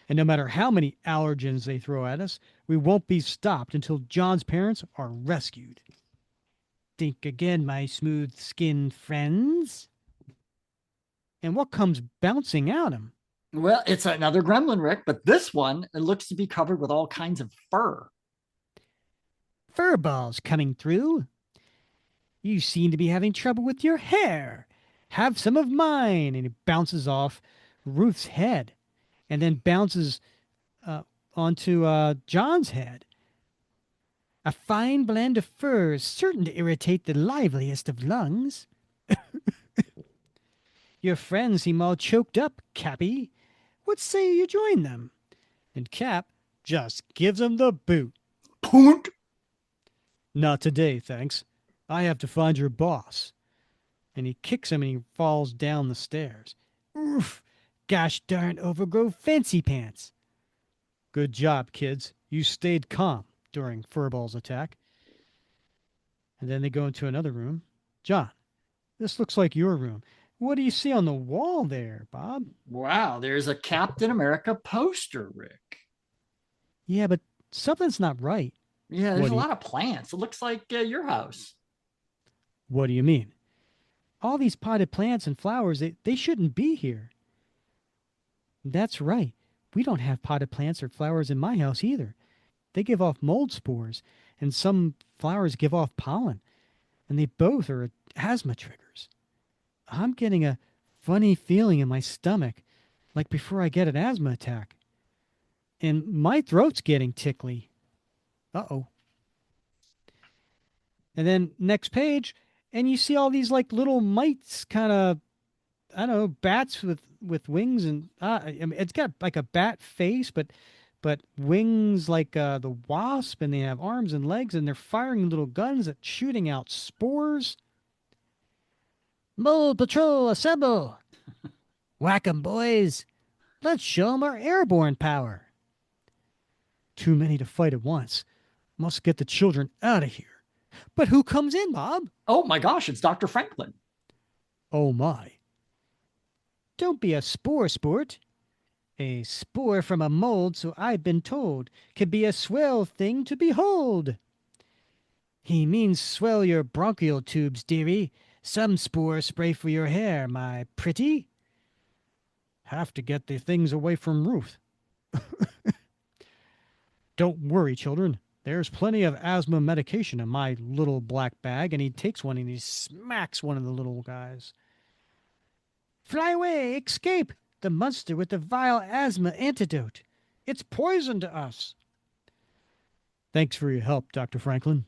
And no matter how many allergens they throw at us, we won't be stopped until John's parents are rescued. Think again, my smooth skinned friends. And what comes bouncing out him? Well, it's another gremlin, Rick, but this one it looks to be covered with all kinds of fur. Fur balls coming through. You seem to be having trouble with your hair. Have some of mine. And he bounces off Ruth's head and then bounces onto John's head. A fine blend of furs, certain to irritate the liveliest of lungs. Your friends seem all choked up, Cappy. What say you join them? And Cap just gives him the boot. Punt. Not today, thanks. I have to find your boss. And he kicks him and he falls down the stairs. Oof! Gosh darn overgrown fancy pants. Good job, kids. You stayed calm during Furball's attack. And then they go into another room. John, this looks like your room. What do you see on the wall there, Bob? Wow, there's a Captain America poster, Rick. Yeah, but something's not right. Yeah, there's What a do you lot of plants. It looks like your house. what do you mean? All these potted plants and flowers, they shouldn't be here. That's right. We don't have potted plants or flowers in my house either. They give off mold spores, and some flowers give off pollen, and they both are asthma triggers. I'm getting a funny feeling in my stomach, like before I get an asthma attack. And my throat's getting tickly. Uh oh. And then next page, and you see all these like little mites, kind of, I don't know, bats with wings, and I mean, it's got like a bat face, but wings like the wasp, and they have arms and legs, and they're firing little guns that shooting out spores. Mole patrol assemble! Whack 'em, boys! Let's show 'em our airborne power. Too many to fight at once. Must get the children out of here. But who comes in, Bob? Oh my gosh, it's Dr. Franklin. Oh my. Don't be a spore sport. A spore from a mold, so I've been told, can be a swell thing to behold. He means swell your bronchial tubes, dearie. Some spore spray for your hair, my pretty. Have to get the things away from Ruth. Don't worry, children. There's plenty of asthma medication in my little black bag, and he takes one and he smacks one of the little guys. Fly away! Escape! The monster with the vile asthma antidote. It's poison to us. Thanks for your help, Dr. Franklin.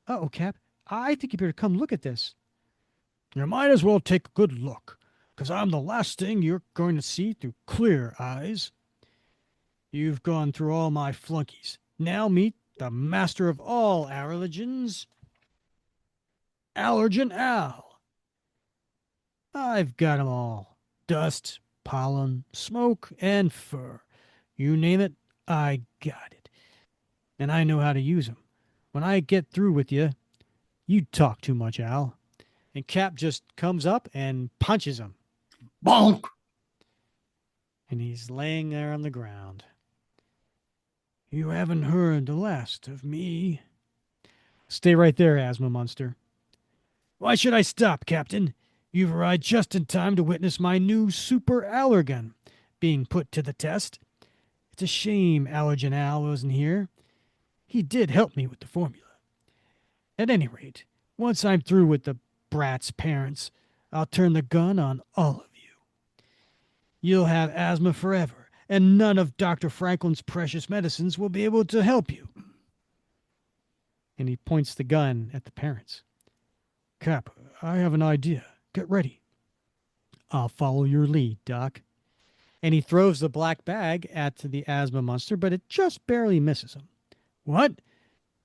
Uh-oh, Cap. I think you better come look at this. You might as well take a good look, because I'm the last thing you're going to see through clear eyes. You've gone through all my flunkies. Now meet the master of all allergens, Allergen Al. I've got 'em all. Dust, pollen, smoke, and fur. You name it, I got it. And I know how to use 'em. When I get through with you, you talk too much, Al. And Cap just comes up and punches him. Bonk. And he's laying there on the ground. You haven't heard the last of me. Stay right there, Asthma Monster. Why should I stop, Captain? You've arrived just in time to witness my new super allergen being put to the test. It's a shame Allergen Al wasn't here. He did help me with the formula. At any rate, once I'm through with the brat's parents, I'll turn the gun on all of you. You'll have asthma forever, and none of Dr. Franklin's precious medicines will be able to help you. And he points the gun at the parents. Cap, I have an idea. Get ready. I'll follow your lead, Doc. And he throws the black bag at the asthma monster, but it just barely misses him. What?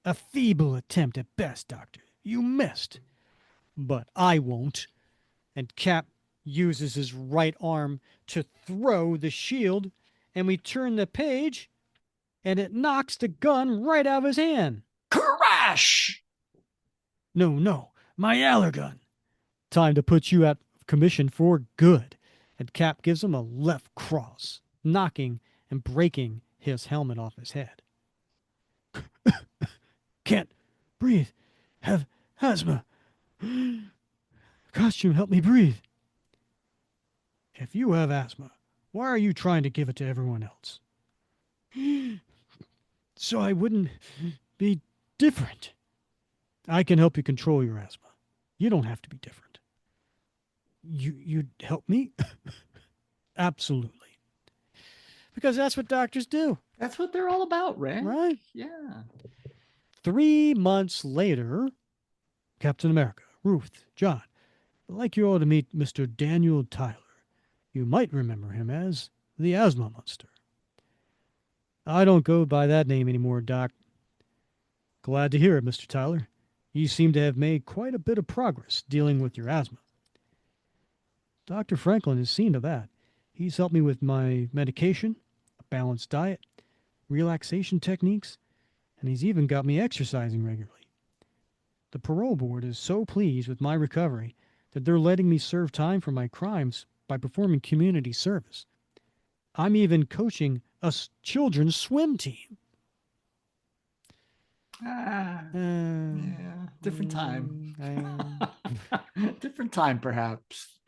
A feeble attempt at best, Doctor. You missed. But I won't. And Cap uses his right arm to throw the shield, and we turn the page, and it knocks the gun right out of his hand. Crash! No, no, my allergun. Time to put you out of commission for good. And Cap gives him a left cross, knocking and breaking his helmet off his head. Can't breathe. Have asthma. Costume, help me breathe. If you have asthma, why are you trying to give it to everyone else? So I wouldn't be different. I can help you control your asthma. You don't have to be different. You'd help me? Absolutely. Because that's what doctors do, That's what they're all about, Rick. right? Yeah. 3 months later, Captain America, Ruth, John, I'd like you all to meet Mr. Daniel Tyler. You might remember him as the Asthma Monster. I don't go by that name anymore, Doc. Glad to hear it, Mr. Tyler. You seem to have made quite a bit of progress dealing with your asthma. Dr. Franklin has seen to that. He's helped me with my medication, a balanced diet, relaxation techniques, and he's even got me exercising regularly. The parole board is so pleased with my recovery that they're letting me serve time for my crimes by performing community service. I'm even coaching a children's swim team. Ah, yeah, different time. Mm, Different time, perhaps.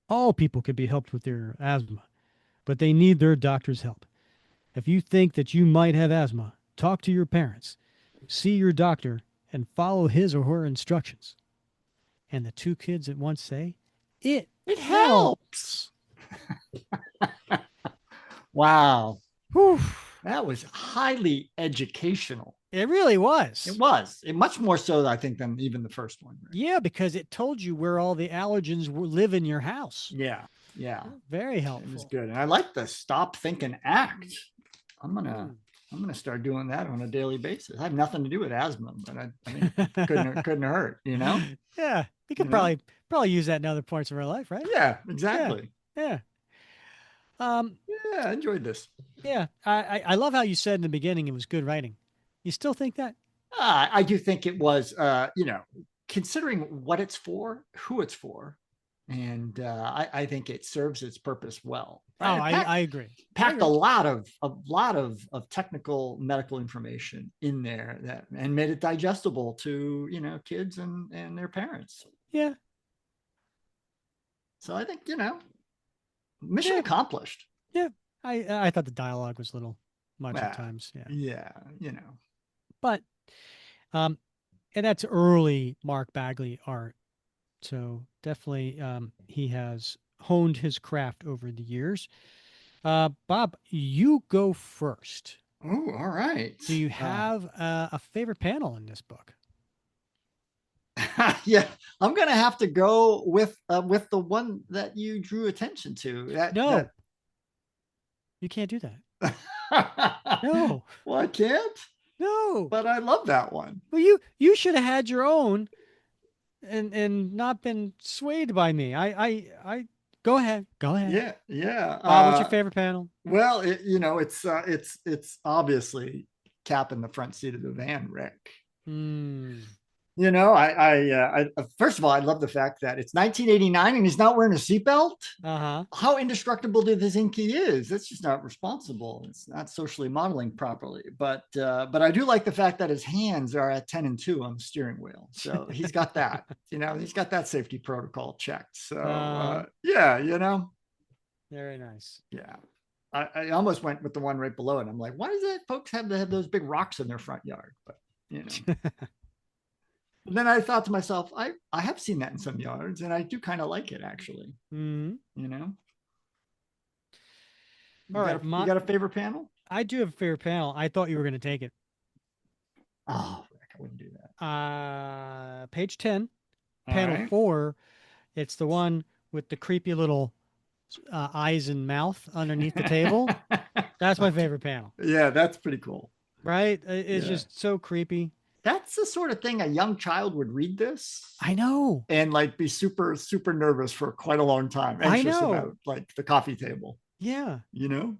all people can be helped with their asthma, but they need their doctor's help. If you think that you might have asthma, talk to your parents, see your doctor, and follow his or her instructions. And the two kids at once say, it It helps. helps. Wow. Whew. That was highly educational. It really It was. was. Much more so, I think, than even the first one. Right? Yeah, because it told you where all the allergens live in your house. Yeah. Yeah. Very It was helpful. good. And I like the stop, think, and act. I'm gonna Mm. I'm gonna start doing that on a daily basis. I have nothing to do with asthma, but I mean, couldn't hurt, you know? Yeah, we You could know? probably use that in other parts of our life, right? Yeah, Yeah, exactly. yeah. Um, Yeah, I enjoyed this. yeah. I love how you said in the beginning it was good writing. You still think that? I do think it was, considering what it's for, who it's for, and I think it serves its purpose well. Oh, Right? It I agree. I packed agree. a lot of technical medical information in there that and made it digestible to kids and their parents. Yeah, So I think mission yeah, accomplished. yeah. I thought the dialogue was a little much at Yeah, times. Yeah, yeah, but um, and that's early Mark Bagley art. So definitely, he has honed his craft over the years. Bob, you go first. Oh, all right. Do you have a favorite panel in this book? Yeah, I'm gonna have to go with the one that you drew attention to. No, you can't do that. No, Well, I can't, no. but I love that one. Well, you should have had your own and not been swayed by me. I go ahead, go ahead. Yeah, yeah. Bob, what's your favorite panel? Well, it's obviously Cap in the front seat of the van, Rick. Hmm. First of all, I love the fact that it's 1989 and he's not wearing a seatbelt. Uh-huh. How indestructible do you think he is? That's just not responsible. It's not socially modeling properly. But I do like the fact that his hands are at 10 and 2 on the steering wheel. So he's got that. He's got that safety protocol checked. So yeah, Very nice. yeah. I almost went with the one right below it. I'm like, why does that folks have to have those big rocks in their front yard? But you know. And then I thought to myself, I have seen that in some yards, and I do kind of like it actually. Hmm. You know, All right, you got a favorite panel? I do have a favorite panel. I thought you were going to take it. Oh, I wouldn't do that. Page 10, All panel right. 4. It's the one with the creepy little eyes and mouth underneath the table. That's my favorite panel. Yeah, that's pretty cool. Right? It's Yeah. just so creepy. That's the sort of thing a young child would read this I know. and like be super, super nervous for quite a long time, I anxious know. about like the coffee table, Yeah. you know?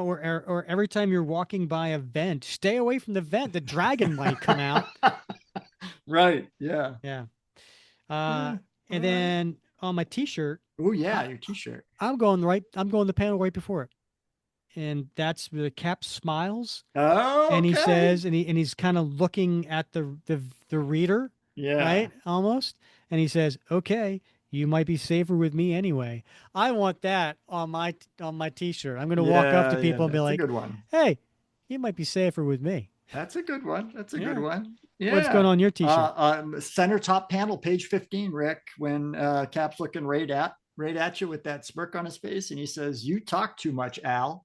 Or every time you're walking by a vent, stay away from the vent. The dragon might come out. Right. Yeah. Yeah. Yeah. And All right. then on my t-shirt, Oh yeah, I, your t-shirt. I'm going the panel right before it. And that's the Cap smiles Oh, and he okay. says he's kind of looking at the reader, Yeah. right? Almost. And he says, "Okay, you might be safer with me anyway." I want that on my t-shirt. I'm going to walk up to Yeah, yeah, people and be that's a like, good one. "Hey, you might be safer with me." That's a good one. That's a good Yeah. one. What's going Yeah. on your t-shirt? Center top panel, page 15, Rick, when Cap's looking right at you with that smirk on his face, and he says, "You talk too much, Al."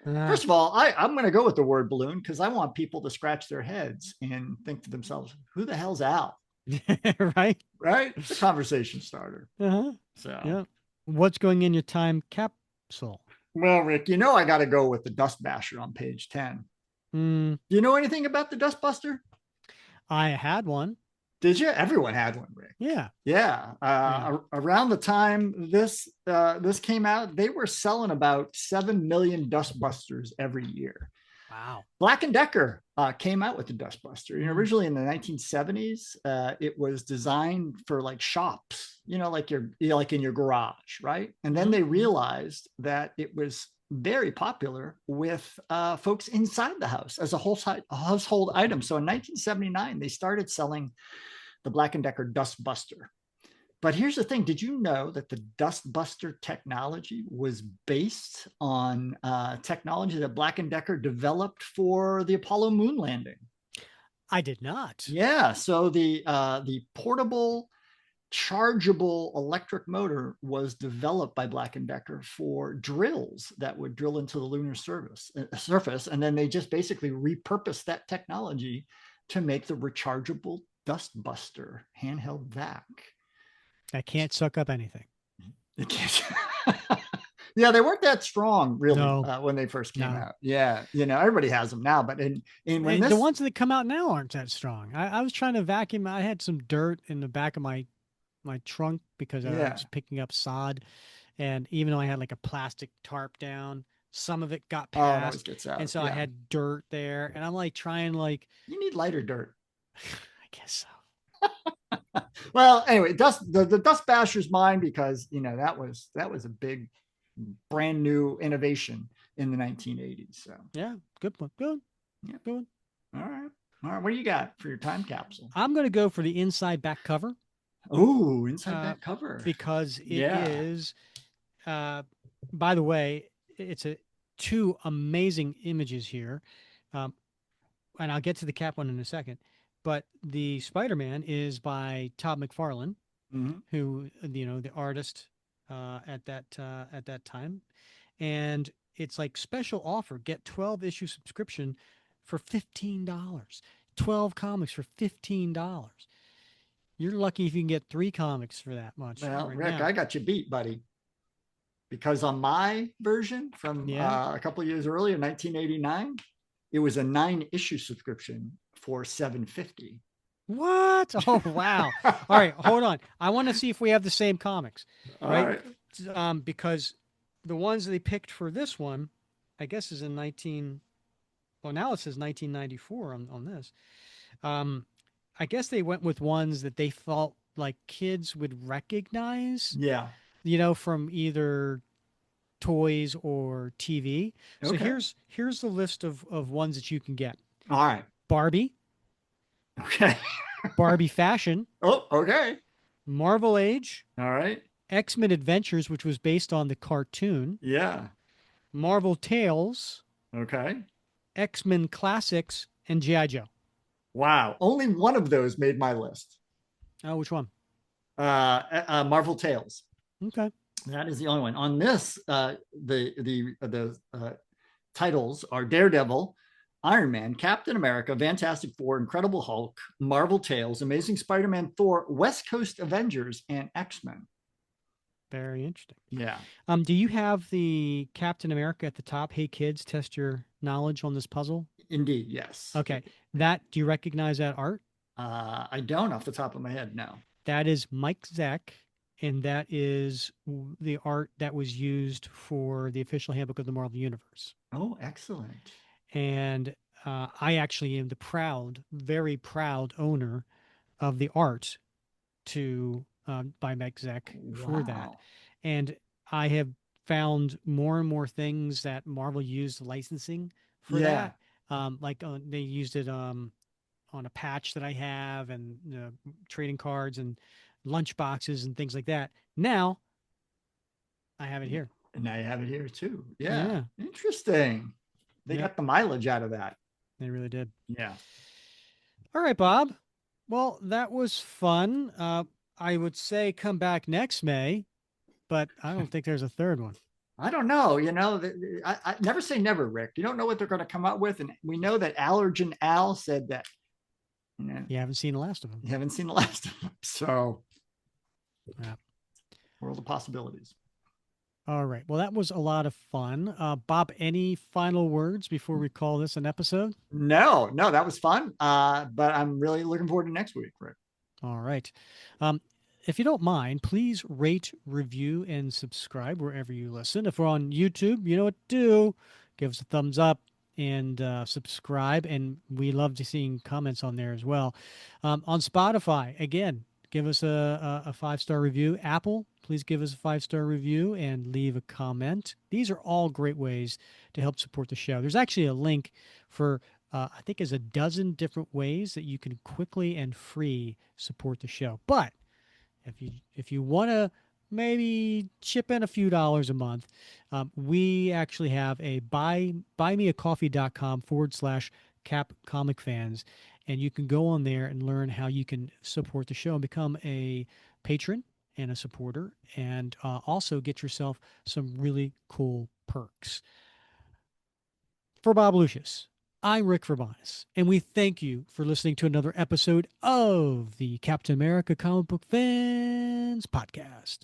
Ah, First of all, I'm going to go with the word balloon because I want people to scratch their heads and think to themselves, "Who the hell's Al?" Right? right? It's a conversation starter. Uh-huh. So, Yeah. What's going in your time capsule? well, Rick, I got to go with the Dust Basher on page 10. Hmm. Do you know anything about the Dust Buster? I had one. Did you? Everyone had one, Rick. Yeah. Yeah. Yeah. Around the time this came out, they were selling about 7 million Dust Busters every year. Wow. Black and Decker came out with the Dustbuster. Mm. Originally in the 1970s, it was designed for like shops, like like in your garage, right? And then they Mm-hmm. realized that it was very popular with folks inside the house as a household item. So in 1979, they started selling the Black and Decker Dustbuster. But here's the thing. Did you know that the Dustbuster technology was based on technology that Black& Decker developed for the Apollo moon landing? I did not. Yeah. So the portable chargeable electric motor was developed by Black& Decker for drills that would drill into the lunar surface. And then they just basically repurposed that technology to make the rechargeable Dustbuster handheld vac. I can't suck up anything. Yeah, they weren't that strong really No, when they first came no. out. Yeah, everybody has them now, but in when The this, ones that come out now aren't that strong. I was trying to vacuum. I had some dirt in the back of my trunk because I yeah, was picking up sod. And even though I had like a plastic tarp down, some of it got oh, it always past. gets And out. so I Yeah, had dirt there. And I'm like trying like you need lighter dirt. I guess so. Well, anyway, the Dust Basher's mine because that was a big, brand new innovation in the 1980s. So Yeah, good one. Good. yeah, Good one. all right, all right. What do you got for your time capsule? I'm gonna go for the inside back cover, Oh, inside uh, back cover. because it Yeah. is by the way, it's a two amazing images here. Um, and I'll get to the Cap one in a second. But the Spider-Man is by Todd McFarlane, Mm-hmm. who the artist at that time, and it's like special offer: get 12 issue subscription for $15. 12 comics for $15. You're lucky if you can get 3 comics for that much Well, right Rick, now. I got you beat, buddy. Because on my version from Yeah. a couple of years earlier, 1989, it was a 9 issue subscription for 750. What? Oh wow! All right, hold on. I want to see if we have the same comics, All right? right. Because the ones they picked for this one, I guess, is in 19. Well, now it says 1994 on this. Um, I guess they went with ones that they felt like kids would recognize, Yeah. from either toys or TV. So Okay. here's the list of ones that you can get: All right. Barbie, Okay. Barbie Fashion, Oh, okay. Marvel Age, All right. X-Men Adventures, which was based on the cartoon, Yeah. Marvel Tales, Okay. X-Men Classics, and G.I. Joe. Wow. Only one of those made my list. Oh, which one? Marvel Tales. Okay. That is the only one. On this, the titles are Daredevil, Iron Man, Captain America, Fantastic Four, Incredible Hulk, Marvel Tales, Amazing Spider-Man, Thor, West Coast Avengers, and X-Men. Very interesting. Yeah, Do you have the Captain America at the top? Hey kids, test your knowledge on this puzzle. indeed, yes. Okay. Do you recognize that art? I don't off the top of my head, no. That is Mike Zeck, and that is the art that was used for the official handbook of the Marvel Universe. Oh, excellent. And I actually am the very proud owner of the art to by Mike Zeck for that. Wow. And I have found more and more things that Marvel used licensing for Yeah, that. Like they used it on a patch that I have, and trading cards and lunch boxes and things like that. Now I have it here. and now you have it here too. Yeah, Yeah. interesting. They Yep. got the mileage out of that. They really did. Yeah. All right, Bob. Well, that was fun. I would say come back next May, but I don't think there's a third one. I don't know. I never say never, Rick. You don't know what they're going to come up with. And we know that Allergen Al said that You know, You haven't seen the last of them. you haven't seen the last of them. So, Yeah. world of possibilities. All right. Well, that was a lot of fun. Bob, any final words before we call this an episode? No, that was fun. But I'm really looking forward to next week, Rick. All right. Um, if you don't mind, please rate, review, and subscribe wherever you listen. If we're on YouTube, you know what to do. Give us a thumbs up and subscribe. And we love to seeing comments on there as well. On Spotify, again, give us a 5-star review. Apple, please give us a 5-star review and leave a comment. These are all great ways to help support the show. There's actually a link for I think is a dozen different ways that you can quickly and free support the show. But if you want to maybe chip in a few dollars a month, we actually have a buymeacoffee.com/cap comic fans, and you can go on there and learn how you can support the show and become a patron and a supporter, and also get yourself some really cool perks. For Bob Lucius, I'm Rick Verbonis, and we thank you for listening to another episode of the Captain America Comic Book Fans Podcast.